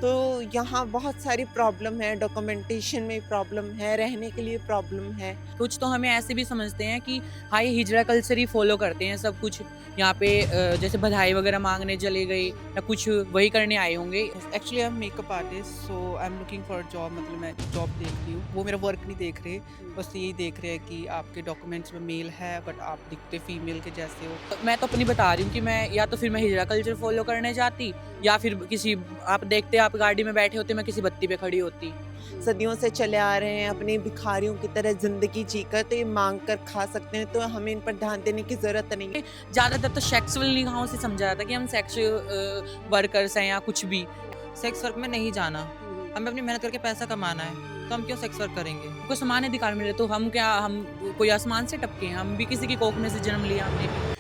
तो यहाँ बहुत सारी प्रॉब्लम है, डॉक्यूमेंटेशन में प्रॉब्लम है, रहने के लिए प्रॉब्लम है। कुछ तो हमें ऐसे भी समझते हैं कि हाँ, ये हिजरा कल्चर ही फॉलो करते हैं सब कुछ। यहाँ पे जैसे बधाई वगैरह माँगने चले गए या कुछ वही करने आए होंगे। Yes, actually I am makeup artist, so I am looking for job. मतलब मैं जॉब देख रही हूँ, वो मेरा वर्क नहीं देख रहे, बस यही देख रहे हैं कि आपके डॉक्यूमेंट्स में मेल है बट आप दिखते फीमेल के जैसे हो। मैं तो अपनी बता रही हूँ कि मैं या तो फिर मैं हिजरा कल्चर फॉलो करने जाती या फिर किसी आप देखते आप गाड़ी में बैठे होते मैं किसी बत्ती पे खड़ी होती। सदियों से चले आ रहे हैं अपनी भिखारियों की तरह ज़िंदगी जीकर, तो ये माँग कर खा सकते हैं, तो हमें इन पर ध्यान देने की ज़रूरत नहीं है। ज़्यादातर तो सेक्सुअल निगाहों से समझा जाता है कि हम सेक्स वर्कर्स हैं या कुछ भी। सेक्स वर्क में नहीं जाना, हमें अपनी मेहनत करके पैसा कमाना है, तो हम क्यों सेक्स वर्क करेंगे? को समान अधिकार मिले तो हम क्या हम कोई आसमान से टपके हैं? हम भी किसी की कोख में से जन्म लिया हमने भी।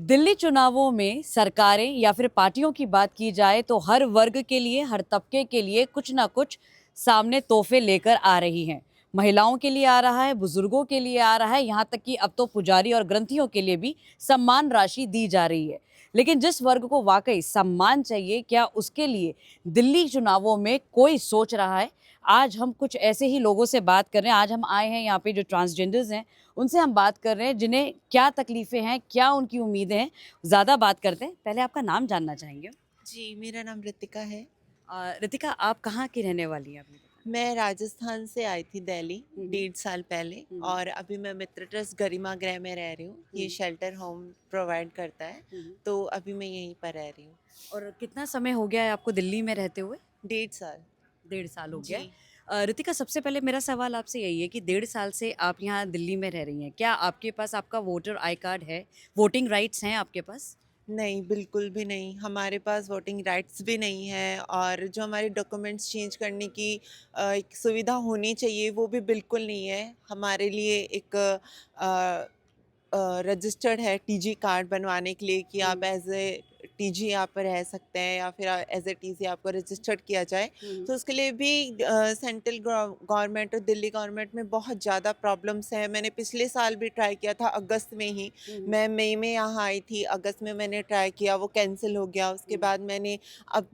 दिल्ली चुनावों में सरकारें या फिर पार्टियों की बात की जाए तो हर वर्ग के लिए, हर तबके के लिए कुछ ना कुछ सामने तोहफे लेकर आ रही हैं। महिलाओं के लिए आ रहा है, बुजुर्गों के लिए आ रहा है, यहाँ तक कि अब तो पुजारी और ग्रंथियों के लिए भी सम्मान राशि दी जा रही है। लेकिन जिस वर्ग को वाकई सम्मान चाहिए, क्या उसके लिए दिल्ली चुनावों में कोई सोच रहा है? आज हम कुछ ऐसे ही लोगों से बात कर रहे हैं। आज हम आए हैं यहाँ पे जो ट्रांसजेंडर्स हैं, उनसे हम बात कर रहे हैं, जिन्हें क्या तकलीफ़ें हैं, क्या उनकी उम्मीदें हैं। ज़्यादा बात करते हैं, पहले आपका नाम जानना चाहेंगे। जी, मेरा नाम ऋतिका है। रितिका, आप कहाँ की रहने वाली हैं? आपने बताया। मैं राजस्थान से आई थी दिल्ली हुँ, हुँ। 1.5 साल पहले, हुँ, हुँ। और अभी मैं मित्र ट्रस्ट गरिमा गृह में रह रही हूँ। ये हुँ, शेल्टर होम प्रोवाइड करता है, हुँ, हुँ। तो अभी मैं यहीं पर रह रही हूँ। और कितना समय हो गया है आपको दिल्ली में रहते हुए? 1.5 साल। 1.5 साल हो गया जी। है। रितिका, सबसे पहले मेरा सवाल आपसे यही है कि 1.5 साल से आप यहाँ दिल्ली में रह रही हैं। क्या आपके पास आपका वोटर आई कार्ड है? वोटिंग राइट्स हैं आपके पास? नहीं, बिल्कुल भी नहीं। हमारे पास वोटिंग राइट्स भी नहीं है, और जो हमारे डॉक्यूमेंट्स चेंज करने की एक सुविधा होनी चाहिए, वो भी बिल्कुल नहीं है। हमारे लिए एक अ रजिस्टर्ड है टीजी कार्ड बनवाने के लिए कि आप हुँ, एज़ ए टीजी यहाँ पर रह सकते हैं, या फिर एज़ ए टीसी आपको रजिस्टर्ड किया जाए। हुँ, तो उसके लिए भी सेंट्रल गवर्नमेंट और दिल्ली गवर्नमेंट में बहुत ज़्यादा प्रॉब्लम्स हैं। मैंने पिछले साल भी ट्राई किया था अगस्त में ही। हुँ, हुँ, मैं मई में यहाँ आई थी, अगस्त में मैंने ट्राई किया, वो कैंसिल हो गया। उसके हुँ, बाद मैंने अब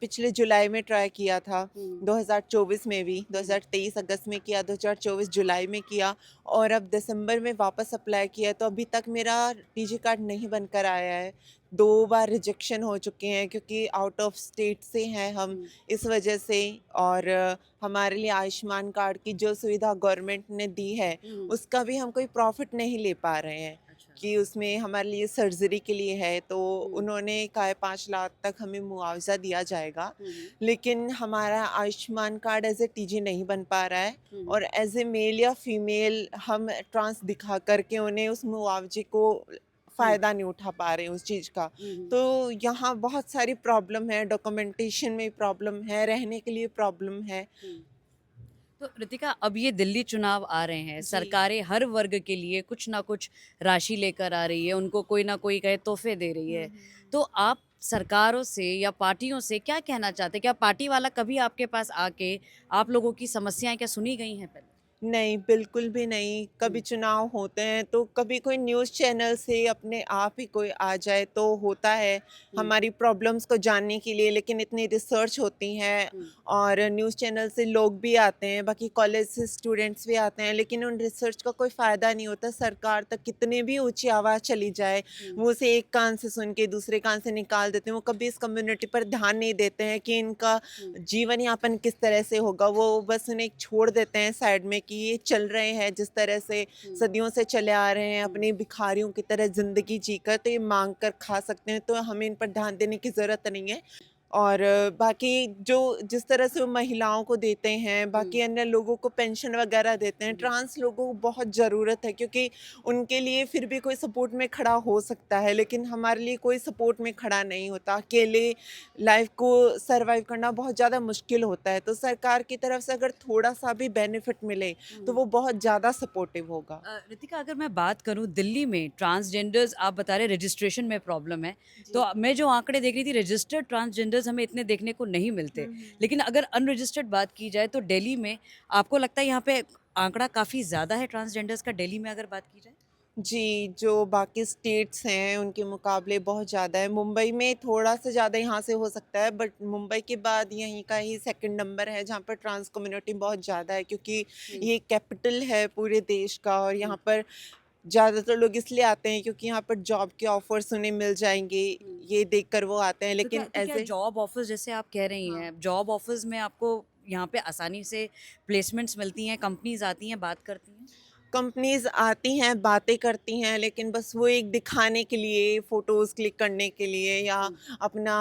पिछले जुलाई में ट्राई किया था, हुँ, 2024 में भी, हुँ, 2023 अगस्त में किया, 2024 जुलाई में किया, और अब दिसंबर में वापस अप्लाई किया, तो अभी तक मेरा टीजी कार्ड नहीं बनकर आया है। 2 बार रिजेक्शन हो चुके हैं, क्योंकि आउट ऑफ स्टेट से हैं हम, हुँ, इस वजह से। और हमारे लिए आयुष्मान कार्ड की जो सुविधा गवर्नमेंट ने दी है, हुँ। उसका भी हम कोई प्रॉफ़िट नहीं ले पा रहे हैं, अच्छा। कि उसमें हमारे लिए सर्जरी के लिए है, तो हुँ, उन्होंने कहा है 5 लाख तक हमें मुआवज़ा दिया जाएगा। हुँ, हुँ, लेकिन हमारा Ayushman card as a TG नहीं बन पा रहा है, हुँ, और एज़ ए मेल या फीमेल हम ट्रांस दिखा करके उन्हें उस मुआवजे को हुँ, फ़ायदा नहीं उठा पा रहे हैं उस चीज़ का। हुँ, हुँ। तो यहाँ बहुत सारी प्रॉब्लम है, डॉक्यूमेंटेशन में प्रॉब्लम है, रहने के लिए प्रॉब्लम है। हुँ। तो रितिका, अब ये दिल्ली चुनाव आ रहे हैं, जी। सरकारें हर वर्ग के लिए कुछ ना कुछ राशि लेकर आ रही है, उनको कोई ना कोई कहे तोहफ़े दे रही हुँ, है। हुँ। तो आप सरकारों से या पार्टियों से क्या कहना चाहते हैं? क्या पार्टी वाला कभी आपके पास आके आप लोगों की समस्याएँ क्या सुनी गई हैं पहले? नहीं, बिल्कुल भी नहीं। कभी हुँ, चुनाव होते हैं तो कभी कोई न्यूज़ चैनल से अपने आप ही कोई आ जाए तो होता है, हुँ, हमारी प्रॉब्लम्स को जानने के लिए, लेकिन इतनी रिसर्च होती हैं, हुँ, और न्यूज़ चैनल से लोग भी आते हैं, बाकी कॉलेज से स्टूडेंट्स भी आते हैं, लेकिन उन रिसर्च का कोई फ़ायदा नहीं होता। सरकार तक कितनी भी ऊँची आवाज़ चली जाए, हुँ, वो उसे एक कान से सुन के दूसरे कान से निकाल देते हैं। वो कभी इस कम्युनिटी पर ध्यान नहीं देते हैं कि इनका हुँ, जीवन यापन किस तरह से होगा। वो बस उन्हें छोड़ देते हैं साइड में, कि ये चल रहे हैं जिस तरह से हुँ, सदियों से चले आ रहे हैं हुँ, अपनी भिखारियों की तरह ज़िंदगी जीकर, तो ये माँग कर खा सकते हैं, तो हमें इन पर ध्यान देने की ज़रूरत नहीं है। और बाकी जो जिस तरह से वो महिलाओं को देते हैं, हुँ, बाकी अन्य लोगों को पेंशन वगैरह देते हैं, हुँ, ट्रांस लोगों को बहुत ज़रूरत है, क्योंकि उनके लिए फिर भी कोई सपोर्ट में खड़ा हो सकता है, लेकिन हमारे लिए कोई सपोर्ट में खड़ा नहीं होता। अकेले लाइफ़ को सर्वाइव करना बहुत ज़्यादा मुश्किल होता है, तो सरकार की तरफ से अगर थोड़ा-सा भी बेनिफिट मिले, तो हुँ। वो बहुत ज़्यादा सपोर्टिव होगा। रितिका, अगर मैं बात करूँ दिल्ली में ट्रांसजेंडर्स, आप बता रहे रजिस्ट्रेशन में प्रॉब्लम है। जी। तो मैं जो आंकड़े देख रही थी, रजिस्टर्ड ट्रांसजेंडर्स हमें इतने देखने को नहीं हुँ, मिलते। हुँ। लेकिन अगर अनरजिस्टर्ड बात की जाए तो दिल्ली में आपको लगता है यहाँ पे आंकड़ा काफ़ी ज़्यादा है ट्रांसजेंडर्स का, दिल्ली में अगर बात की जाए? जी, जो बाकी स्टेट्स हैं उनके मुकाबले बहुत ज़्यादा है। मुंबई में थोड़ा-सा ज़्यादा यहाँ से हो सकता है, बट मुंबई के बाद यहीं का ही सेकंड नंबर है जहाँ पर ट्रांस कम्युनिटी बहुत ज़्यादा है, क्योंकि ये कैपिटल है पूरे देश का और यहाँ पर ज़्यादातर लोग इसलिए आते हैं क्योंकि यहाँ पर जॉब के ऑफ़र्स उन्हें मिल जाएँगे, ये देखकर वो आते हैं। लेकिन तो क्या ऐसे जॉब ऑफर्स जैसे आप कह रही हाँ। हैं, जॉब ऑफर्स में आपको यहाँ पे आसानी से प्लेसमेंट्स मिलती हैं, कंपनीज आती हैं, बात करती हैं? कंपनीज़ आती हैं, बातें करती हैं, लेकिन बस वो एक दिखाने के लिए, फ़ोटोज़ क्लिक करने के लिए या अपना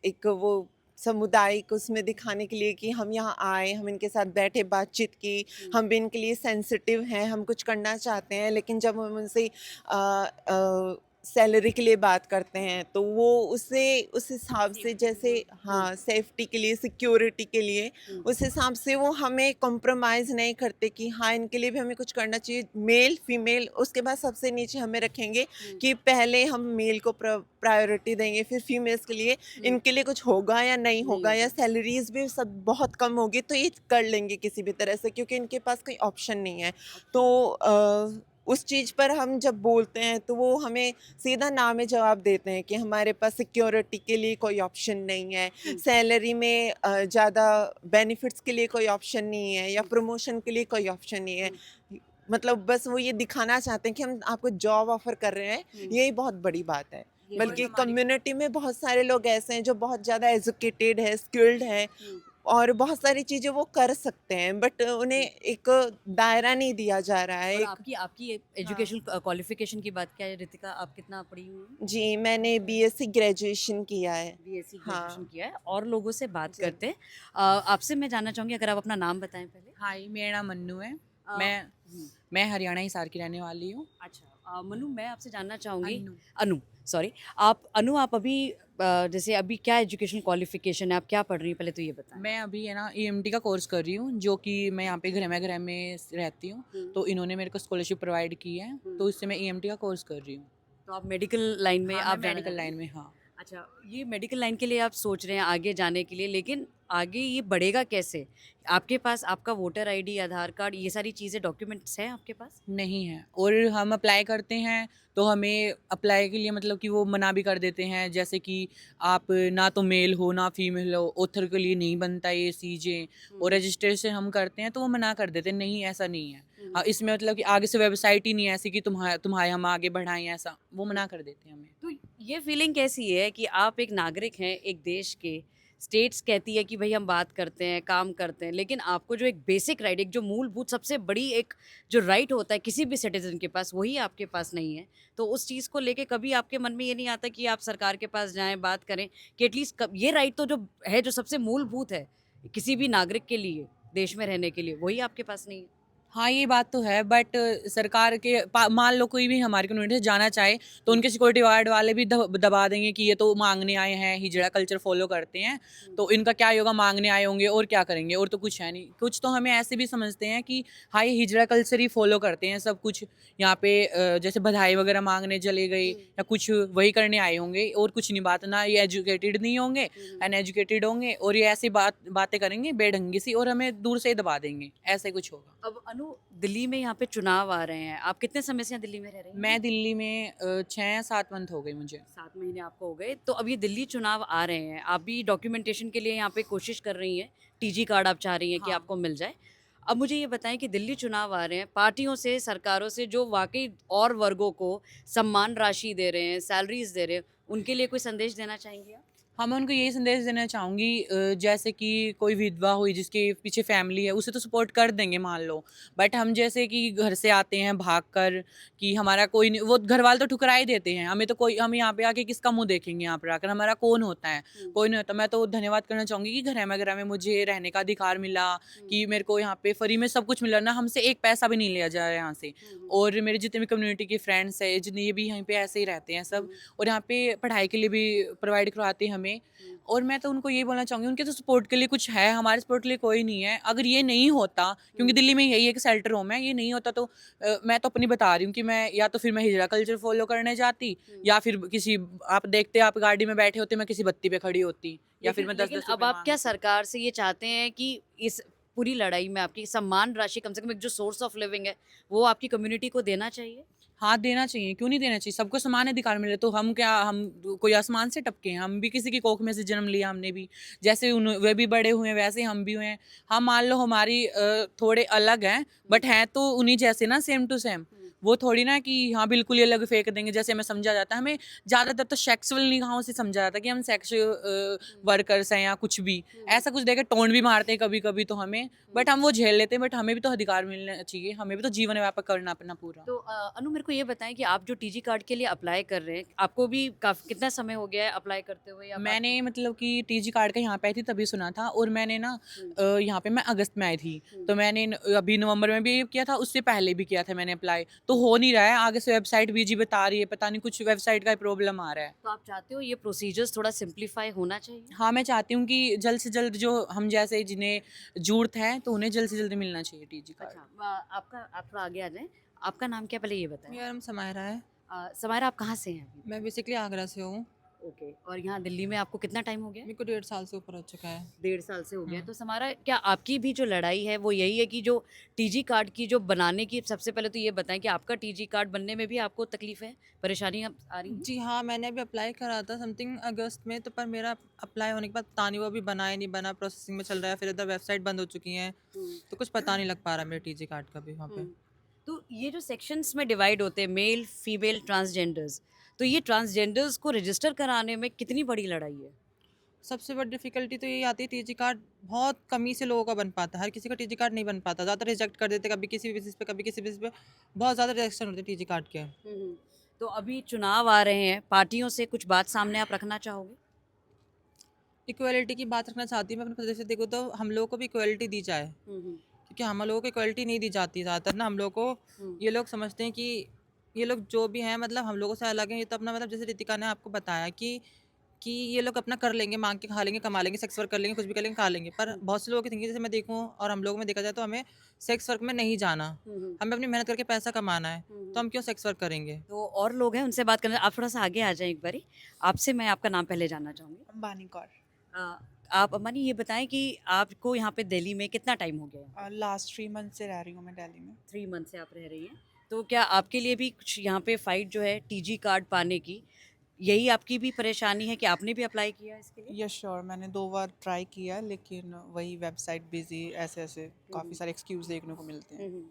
एक वो सामुदायिक उसमें दिखाने के लिए कि हम यहाँ आए, हम इनके साथ बैठे, बातचीत की, हम भी इनके लिए सेंसिटिव हैं, हम कुछ करना चाहते हैं। लेकिन जब हम उनसे सैलरी के लिए बात करते हैं, तो वो उसे उस हिसाब से जैसे हाँ, सेफ्टी के लिए, सिक्योरिटी के लिए उस हिसाब से वो हमें कॉम्प्रोमाइज़ नहीं करते कि हाँ, इनके लिए भी हमें कुछ करना चाहिए। मेल, फीमेल उसके बाद सबसे नीचे हमें रखेंगे कि पहले हम मेल को प्रायोरिटी देंगे, फिर फीमेल्स के लिए इनके लिए कुछ होगा या नहीं होगा या सैलरीज़ भी सब बहुत कम होगी तो ये कर लेंगे किसी भी तरह से, क्योंकि इनके पास कोई ऑप्शन नहीं है। तो उस चीज़ पर हम जब बोलते हैं तो वो हमें सीधा ना में जवाब देते हैं कि हमारे पास सिक्योरिटी के लिए कोई ऑप्शन नहीं है, सैलरी में ज़्यादा बेनिफिट्स के लिए कोई ऑप्शन नहीं है या प्रमोशन के लिए कोई ऑप्शन नहीं है। मतलब बस वो ये दिखाना चाहते हैं कि हम आपको जॉब ऑफ़र कर रहे हैं, यही बहुत बड़ी बात है। ये बल्कि हमारी कम्युनिटी में बहुत सारे लोग ऐसे हैं जो बहुत ज़्यादा एजुकेटेड है, स्किल्ड हैं और बहुत सारी चीज़ें वो कर सकते हैं, बट उन्हें एक दायरा नहीं दिया जा रहा है। और एक आपकी हाँ। एजुकेशन क्वालिफिकेशन की बात क्या है रितिका, आप कितना पढ़ी हुई हैं? जी, मैंने बीएससी ग्रेजुएशन किया है। बीएससी हाँ। ग्रेजुएशन किया है और लोगों से बात जी। करते हैं। आपसे मैं जानना चाहूँगी अगर आप अपना नाम बताएं पहले। हाय, मेरा नाम मन्नू है। अ, मैं हम्म, मैं हरियाणा हिसार की रहने वाली हूँ। अच्छा मनु मैं आपसे जानना चाहूँगी अन्नू। अनु सॉरी आप अभी जैसे अभी क्या एजुकेशन क्वालिफिकेशन है, आप क्या पढ़ रही हैं पहले तो ये बताएं। मैं अभी है ना ईएमटी का कोर्स कर रही हूँ, जो कि मैं यहाँ पे घर में रहती हूँ, तो इन्होंने मेरे को स्कॉलरशिप प्रोवाइड की है, तो इससे मैं ईएमटी का कोर्स कर रही हूँ। तो आप मेडिकल लाइन में हाँ, आप मैं जाना मेडिकल चाहती हैं? लाइन में। हाँ, अच्छा, ये मेडिकल लाइन के लिए आप सोच रहे हैं आगे जाने के लिए, लेकिन आगे ये बढ़ेगा कैसे? आपके पास आपका वोटर आईडी, आधार कार्ड, ये सारी चीज़ें डॉक्यूमेंट्स हैं आपके पास? नहीं है। और हम अप्लाई करते हैं तो हमें अप्लाई के लिए मतलब कि वो मना भी कर देते हैं, जैसे कि आप ना तो मेल हो ना फीमेल हो, ऑथर के लिए नहीं बनता ये चीज़ें। और रजिस्ट्रेशन हम करते हैं तो वो मना कर देते हैं, नहीं ऐसा नहीं है। इसमें मतलब कि आगे से वेबसाइट ही नहीं है ऐसी कि तुम्हारे हम आगे बढ़ाएं, ऐसा वो मना कर देते हैं हमें। तो ये फीलिंग कैसी है कि आप एक नागरिक हैं एक देश के, स्टेट्स कहती है कि भाई हम बात करते हैं, काम करते हैं, लेकिन आपको जो एक बेसिक राइट, एक जो मूलभूत सबसे बड़ी एक जो राइट होता है किसी भी सिटीजन के पास, वही आपके पास नहीं है। तो उस चीज़ को लेके कभी आपके मन में ये नहीं आता कि आप सरकार के पास जाएं, बात करें कि एटलीस्ट ये राइट तो जो है, जो सबसे मूलभूत है किसी भी नागरिक के लिए देश में रहने के लिए, वही आपके पास नहीं है? हाँ, ये बात तो है, बट सरकार के मान लो कोई भी हमारी कम्युनिटी से जाना चाहे तो उनके सिक्योरिटी गार्ड वाले भी दबा देंगे कि ये तो मांगने आए हैं, हिजड़ा कल्चर फॉलो करते हैं, तो इनका क्या होगा, मांगने आए होंगे और क्या करेंगे, और तो कुछ है नहीं। कुछ तो हमें ऐसे भी समझते हैं कि हाँ, ये हिजड़ा कल्चर ही फॉलो करते हैं सब कुछ, यहाँ पे जैसे बधाई वगैरह मांगने चले गए या कुछ वही करने आए होंगे और कुछ नहीं। बात ना, ये एजुकेटेड नहीं होंगे, अनएजुकेटेड होंगे और ये ऐसी बातें करेंगे बेढंगी सी और हमें दूर से ही दबा देंगे, ऐसे कुछ होगा। अब अनु, दिल्ली में यहाँ पे चुनाव आ रहे हैं, आप कितने समय से यहाँ दिल्ली में रह रही हैं? मैं दिल्ली में 6-7 मंथ हो गई मुझे। 7 महीने आपको हो गए। तो अब ये दिल्ली चुनाव आ रहे हैं, आप भी डॉक्यूमेंटेशन के लिए यहाँ पे कोशिश कर रही हैं, टीजी कार्ड आप चाह रही हैं कि हाँ। आपको मिल जाए। अब मुझे ये बताएं कि दिल्ली चुनाव आ रहे हैं, पार्टियों से, सरकारों से जो वाकई और वर्गों को सम्मान राशि दे रहे हैं, सैलरीज दे रहे हैं, उनके लिए कोई संदेश देना चाहेंगे आप? हाँ, मैं उनको यही संदेश देना चाहूँगी, जैसे कि कोई विधवा हुई जिसके पीछे फैमिली है, उसे तो सपोर्ट कर देंगे मान लो, बट हम जैसे कि घर से आते हैं भाग कर कि हमारा कोई नहीं, वो घर वाले तो ठुकरा ही देते हैं हमें, तो कोई हम यहाँ पे आके किसका मुंह देखेंगे, यहाँ पर आकर हमारा कौन होता है, कोई नहीं होता। मैं तो धन्यवाद करना चाहूँगी कि घर में मुझे रहने का अधिकार मिला, कि मेरे को यहाँ पे फ्री में सब कुछ मिला ना, हमसे एक पैसा भी नहीं लिया जा रहा है यहाँ से। और मेरे जितने भी कम्युनिटी के फ्रेंड्स है, जितने ये भी यहीं पे ऐसे ही रहते हैं सब, और यहाँ पे पढ़ाई के लिए भी प्रोवाइड करवाते हैं हमें। और मैं तो उनको ये बोलना चाहूँगी, उनके तो सपोर्ट के लिए कुछ है, हमारे सपोर्ट के लिए कोई नहीं है। अगर ये नहीं होता, क्योंकि दिल्ली में यही एक शेल्टर होम है, ये नहीं होता तो मैं तो अपनी बता रही हूँ कि मैं या तो फिर मैं हिजड़ा कल्चर फॉलो करने जाती, या फिर किसी, आप देखते आप गाड़ी में बैठे होते, मैं किसी बत्ती पे खड़ी होती, या फिर मैं 10-10 लेकिन अब रुपए आप क्या मांगती। सरकार से ये चाहते हैं कि इस पूरी लड़ाई में आपकी सम्मान राशि, कम से कम एक जो सोर्स ऑफ लिविंग है, वो आपकी कम्युनिटी को देना चाहिए? हाँ, देना चाहिए, क्यों नहीं देना चाहिए? सबको समान अधिकार मिले तो हम क्या, हम कोई आसमान से टपके हैं? हम भी किसी की कोख में से जन्म लिया हमने भी। जैसे वे भी बड़े हुए हैं वैसे ही हम भी हुए हैं। हम मान लो हमारी थोड़े अलग हैं, बट हैं तो उन्हीं जैसे ना, सेम टू सेम। वो थोड़ी ना कि हाँ बिल्कुल ही अलग फेंक देंगे, जैसे हमें समझा जाता है। हमें ज़्यादातर तो सेक्सुअल निगाहों से समझा जाता है कि हम सेक्स वर्कर्स हैं या कुछ भी। ऐसा कुछ देकर टोंट भी मारते हैं कभी-कभी तो हमें, बट हम वो झेल लेते हैं। बट हमें भी तो अधिकार मिलना चाहिए, हमें भी तो जीवन व्यापक करना अपना पूरा। तो अनु मेरे को ये बताएं कि आप जो टीजी कार्ड के लिए अप्लाई कर रहे हैं, आपको भी काफी कितना समय हो गया है अप्लाई करते हुए? या मैंने मतलब कि टीजी कार्ड का यहाँ पे आई थी तभी सुना था, और मैंने ना यहाँ पे मैं अगस्त में आई थी, तो मैंने अभी नवंबर में भी किया था, उससे पहले भी किया था मैंने अप्लाई। तो हो नहीं रहा है, आगे से वेबसाइट बीजी बता रही है, पता नहीं कुछ वेबसाइट का प्रॉब्लम आ रहा है। तो आप चाहते हो ये प्रोसीजर्स थोड़ा सिंप्लीफाई होना चाहिए? हाँ, मैं चाहती हूँ कि जल्द से जल्द जो हम जैसे जिन्हें ज़रूरत है तो उन्हें जल्द से जल्द मिलना चाहिए टीजी कार्ड। अच्छा, आप थोड़ा आगे आ जाएं। आपका नाम क्या, पहले ये बताएं। मेरा नाम समायरा है। समायरा, आप कहाँ से हैं अभी? मैं बेसिकली आगरा से हूँ। ओके, और यहाँ दिल्ली में आपको कितना टाइम हो गया? मेरे को 1.5 साल से ऊपर हो चुका है। 1.5 साल से हो गया। हाँ। तो समारा, क्या आपकी भी जो लड़ाई है वो यही है कि जो टीजी कार्ड की जो बनाने की, सबसे पहले तो ये बताएं कि आपका टीजी कार्ड बनने में भी आपको तकलीफ है, परेशानी आ रही है? जी हाँ, मैंने अभी अप्लाई करा था समथिंग अगस्त में, तो पर मेरा अप्लाई होने के बाद पता नहीं वो अभी बना है नहीं बना, प्रोसेसिंग में चल रहा है। फिर इधर वेबसाइट बंद हो चुकी हैं, तो कुछ पता नहीं लग पा रहा मेरे टीजी कार्ड का भी वहाँ पे। तो ये जो सेक्शंस में डिवाइड होते हैं, मेल, फीमेल, ट्रांसजेंडर्स, तो ये ट्रांसजेंडर्स को रजिस्टर कराने में कितनी बड़ी लड़ाई है? सबसे बड़ी डिफिकल्टी तो यही आती है, टीजी कार्ड बहुत कम ही से लोगों का बन पाता है। हर किसी का टीजी कार्ड नहीं बन पाता, ज़्यादा रिजेक्ट कर देते, कभी किसी बेसिस पे कभी किसी बेसिस पे। बहुत ज़्यादा रिजेक्शन होते हैं टीजी कार्ड के। तो अभी चुनाव आ रहे हैं, पार्टियों से कुछ बात सामने आप रखना चाहोगे? इक्वलिटी की बात रखना चाहती हूँ मैं अपने प्रदेश से। देखो तो हम लोगों को भी इक्वलिटी दी जाए, क्योंकि हम लोगों को इक्वलिटी नहीं दी जाती ज़्यादातर ना। हम लोग को ये लोग समझते हैं कि ये लोग जो भी हैं मतलब हम लोगों से अलग हैं। ये तो अपना मतलब जैसे रितिका ने आपको बताया कि ये लोग अपना कर लेंगे, मांग के खा लेंगे, कमा लेंगे, सेक्स वर्क कर लेंगे, कुछ भी कर लेंगे, खा लेंगे। पर बहुत से लोगों की थिंकिंग जैसे मैं देखूँ और हम लोगों में देखा जाए तो हमें सेक्स वर्क में नहीं जाना, हमें अपनी मेहनत करके पैसा कमाना है, तो हम क्यों सेक्स वर्क करेंगे। तो और लोग हैं, उनसे बात करना। आप थोड़ा सा आगे आ जाएं एक बारी। आपसे मैं आपका नाम पहले जानना चाहूँगी। अंबानी कौर। आप अम्मा ये बताएं कि आपको यहाँ पे दिल्ली में कितना टाइम हो गया है? लास्ट 3 मंथ से रह रही हूँ मैं दिल्ली में। 3 मंथ से आप रह रही हैं। तो क्या आपके लिए भी कुछ यहाँ पे फाइट जो है टीजी कार्ड पाने की, यही आपकी भी परेशानी है कि आपने भी अप्लाई किया इसके लिए? यस श्योर, मैंने 2 बार ट्राई किया लेकिन वही वेबसाइट बिजी, ऐसे ऐसे काफ़ी सारे एक्सक्यूज़ देखने को मिलते हैं।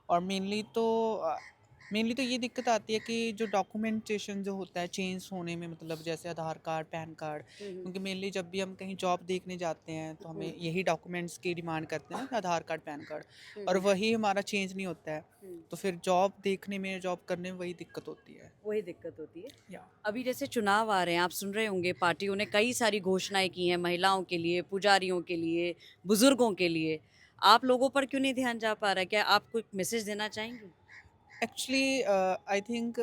और मेनली तो ये दिक्कत आती है कि जो डॉक्यूमेंटेशन जो होता है चेंज होने में, मतलब जैसे आधार कार्ड, पैन कार्ड, क्योंकि मेनली जब भी हम कहीं जॉब देखने जाते हैं तो हमें यही डॉक्यूमेंट्स की डिमांड करते हैं ना, आधार कार्ड, पैन कार्ड, और वही हमारा चेंज नहीं होता है। तो फिर जॉब देखने में, जॉब करने में वही दिक्कत होती है। वही दिक्कत होती है। या अभी जैसे चुनाव आ रहे हैं, आप सुन रहे होंगे पार्टियों ने कई सारी घोषणाएं की हैं, महिलाओं के लिए, पुजारियों के लिए, बुजुर्गों के लिए। आप लोगों पर क्यों नहीं ध्यान जा पा रहा है? क्या आप कोई मैसेज देना चाहेंगे? एक्चुअली आई थिंक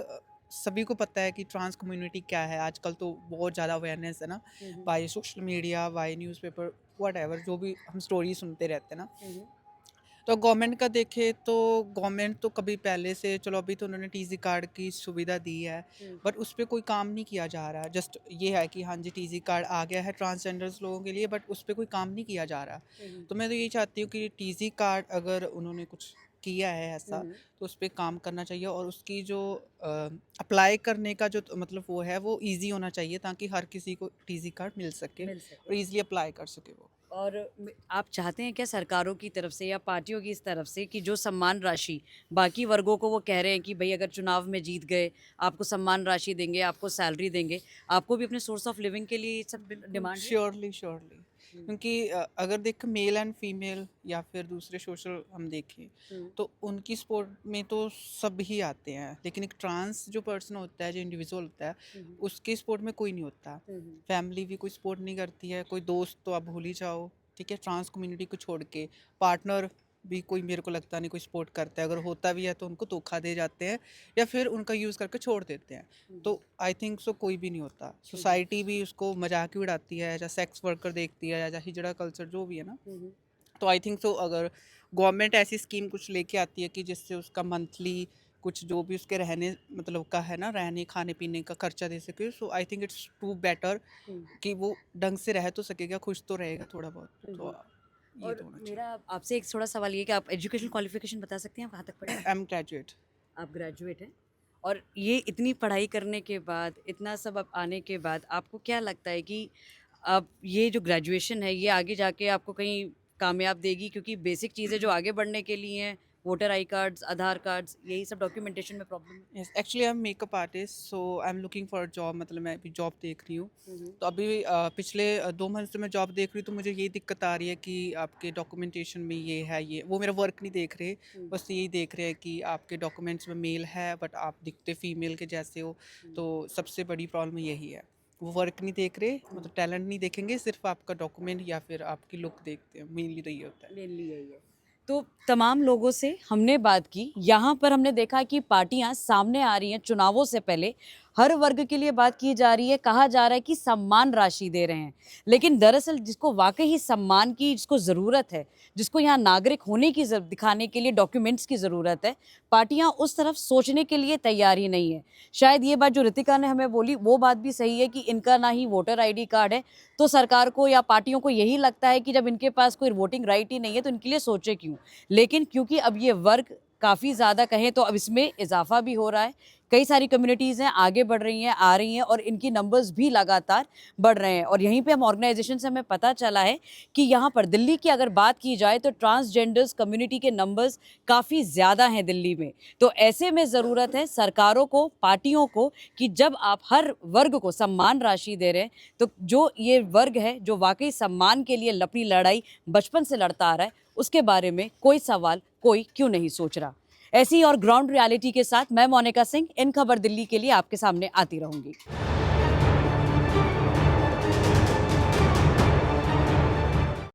सभी को पता है कि ट्रांस कम्युनिटी क्या है। आजकल तो बहुत ज़्यादा अवेयरनेस है ना, by social media, by newspaper, whatever, जो भी हम स्टोरी सुनते रहते हैं ना। तो गवर्नमेंट का देखें तो गवर्नमेंट तो कभी पहले से, चलो अभी तो उन्होंने टीजी कार्ड की सुविधा दी है, बट उस पर कोई काम नहीं किया जा रहा है। जस्ट ये है कि हाँ जी टीजी कार्ड आ गया है ट्रांसजेंडर्स लोगों के लिए, बट उस पर कोई काम नहीं किया जा रहा। तो मैं तो यही चाहती हूँ कि टीजी कार्ड अगर उन्होंने कुछ किया है ऐसा, तो उस पर काम करना चाहिए, और उसकी जो अप्लाई करने का जो मतलब वो है वो इजी होना चाहिए, ताकि हर किसी को टीजी कार्ड मिल सके और इजीली अप्लाई कर सके वो। और आप चाहते हैं क्या सरकारों की तरफ से या पार्टियों की इस तरफ से कि जो सम्मान राशि बाकी वर्गों को, वो कह रहे हैं कि भाई अगर चुनाव में जीत गए आपको सम्मान राशि देंगे, आपको सैलरी देंगे, आपको भी अपने सोर्स ऑफ लिविंग के लिए सब डिमांड है? श्योरली श्योरली, क्योंकि अगर देख मेल एंड फीमेल या फिर दूसरे सोशल हम देखें तो उनकी सपोर्ट में तो सब ही आते हैं, लेकिन एक ट्रांस जो पर्सन होता है, जो इंडिविजुअल होता है, उसके सपोर्ट में कोई नहीं होता। फैमिली भी कोई सपोर्ट नहीं करती है, कोई दोस्त तो आप भूल ही जाओ, ठीक है। ट्रांस कम्युनिटी को छोड़ के पार्टनर भी कोई, मेरे को लगता नहीं कोई सपोर्ट करता है। अगर होता भी है तो उनको धोखा दे जाते हैं या फिर उनका यूज़ करके छोड़ देते हैं। तो आई थिंक सो कोई भी नहीं होता। सोसाइटी भी उसको मजाक ही उड़ाती है, या सेक्स वर्कर देखती है, या हिजड़ा कल्चर जो भी है ना। तो आई थिंक सो अगर गवर्नमेंट ऐसी स्कीम कुछ लेके आती है कि जिससे उसका मंथली कुछ जो भी उसके रहने मतलब का है ना, रहने खाने पीने का खर्चा दे सके, so I think it's too better कि वो ढंग से रह तो सकेगा, खुश तो रहेगा थोड़ा बहुत। तो ये और तो होना चाहिए। मेरा आपसे एक थोड़ा सवाल ये कि आप एजुकेशन क्वालिफिकेशन बता सकते हैं, आप कहाँ तक पढ़े? I am graduate. आप ग्रेजुएट हैं। और ये इतनी पढ़ाई करने के बाद, इतना सब अब आने के बाद आपको क्या लगता है कि अब ये जो ग्रेजुएशन है ये आगे जाके आपको कहीं कामयाब देगी? क्योंकि बेसिक चीज़ें जो आगे बढ़ने के लिए हैं, voter I cards, Aadhaar cards, यही सब डॉक्यूमेंटेशन में प्रॉब्लम है। Yes, actually I am makeup artist, so I am looking for job, मतलब मैं अभी जॉब देख रही हूँ। तो अभी पिछले 2 मंथ से मैं जॉब देख रही हूँ, तो मुझे ये दिक्कत आ रही है कि आपके डॉक्यूमेंटेशन में ये है, ये वो मेरा वर्क नहीं देख रहे, बस यही देख रहे हैं कि आपके डॉक्यूमेंट्स में मेल है बट आप दिखते फीमेल के जैसे हो। तो सबसे बड़ी प्रॉब्लम यही है, वो वर्क नहीं देख रहे, मतलब टैलेंट नहीं देखेंगे, सिर्फ आपका डॉक्यूमेंट या फिर आपकी लुक देखते हैं, मेनली तो ये होता है। मेनली यही है। तो तमाम लोगों से हमने बात की, यहाँ पर हमने देखा कि पार्टियां सामने आ रही हैं चुनावों से पहले, हर वर्ग के लिए बात की जा रही है, कहा जा रहा है कि सम्मान राशि दे रहे हैं, लेकिन दरअसल जिसको वाकई ही सम्मान की जिसको ज़रूरत है, जिसको यहाँ नागरिक होने की दिखाने के लिए डॉक्यूमेंट्स की ज़रूरत है, पार्टियां उस तरफ सोचने के लिए तैयार ही नहीं है। शायद ये बात जो रितिका ने हमें बोली वो बात भी सही है कि इनका ना ही वोटर ID कार्ड है, तो सरकार को या पार्टियों को यही लगता है कि जब इनके पास कोई वोटिंग राइट ही नहीं है तो इनके लिए सोचे क्यों। लेकिन क्योंकि अब ये वर्ग काफ़ी ज़्यादा कहें तो अब इसमें इजाफा भी हो रहा है, कई सारी कम्युनिटीज़ हैं आगे बढ़ रही हैं, आ रही हैं और इनकी नंबर्स भी लगातार बढ़ रहे हैं। और यहीं पे हम ऑर्गेनाइजेशन से हमें पता चला है कि यहाँ पर दिल्ली की अगर बात की जाए तो ट्रांसजेंडर्स कम्युनिटी के नंबर्स काफ़ी ज़्यादा हैं दिल्ली में। तो ऐसे में ज़रूरत है सरकारों को, पार्टियों को कि जब आप हर वर्ग को सम्मान राशि दे रहे हैं तो जो ये वर्ग है जो वाकई सम्मान के लिए अपनी लड़ाई बचपन से लड़ता आ रहा है, उसके बारे में कोई सवाल कोई क्यों नहीं सोच रहा। ऐसी और ग्राउंड रियलिटी के साथ मैं मोनिका सिंह इन खबर दिल्ली के लिए आपके सामने आती रहूंगी।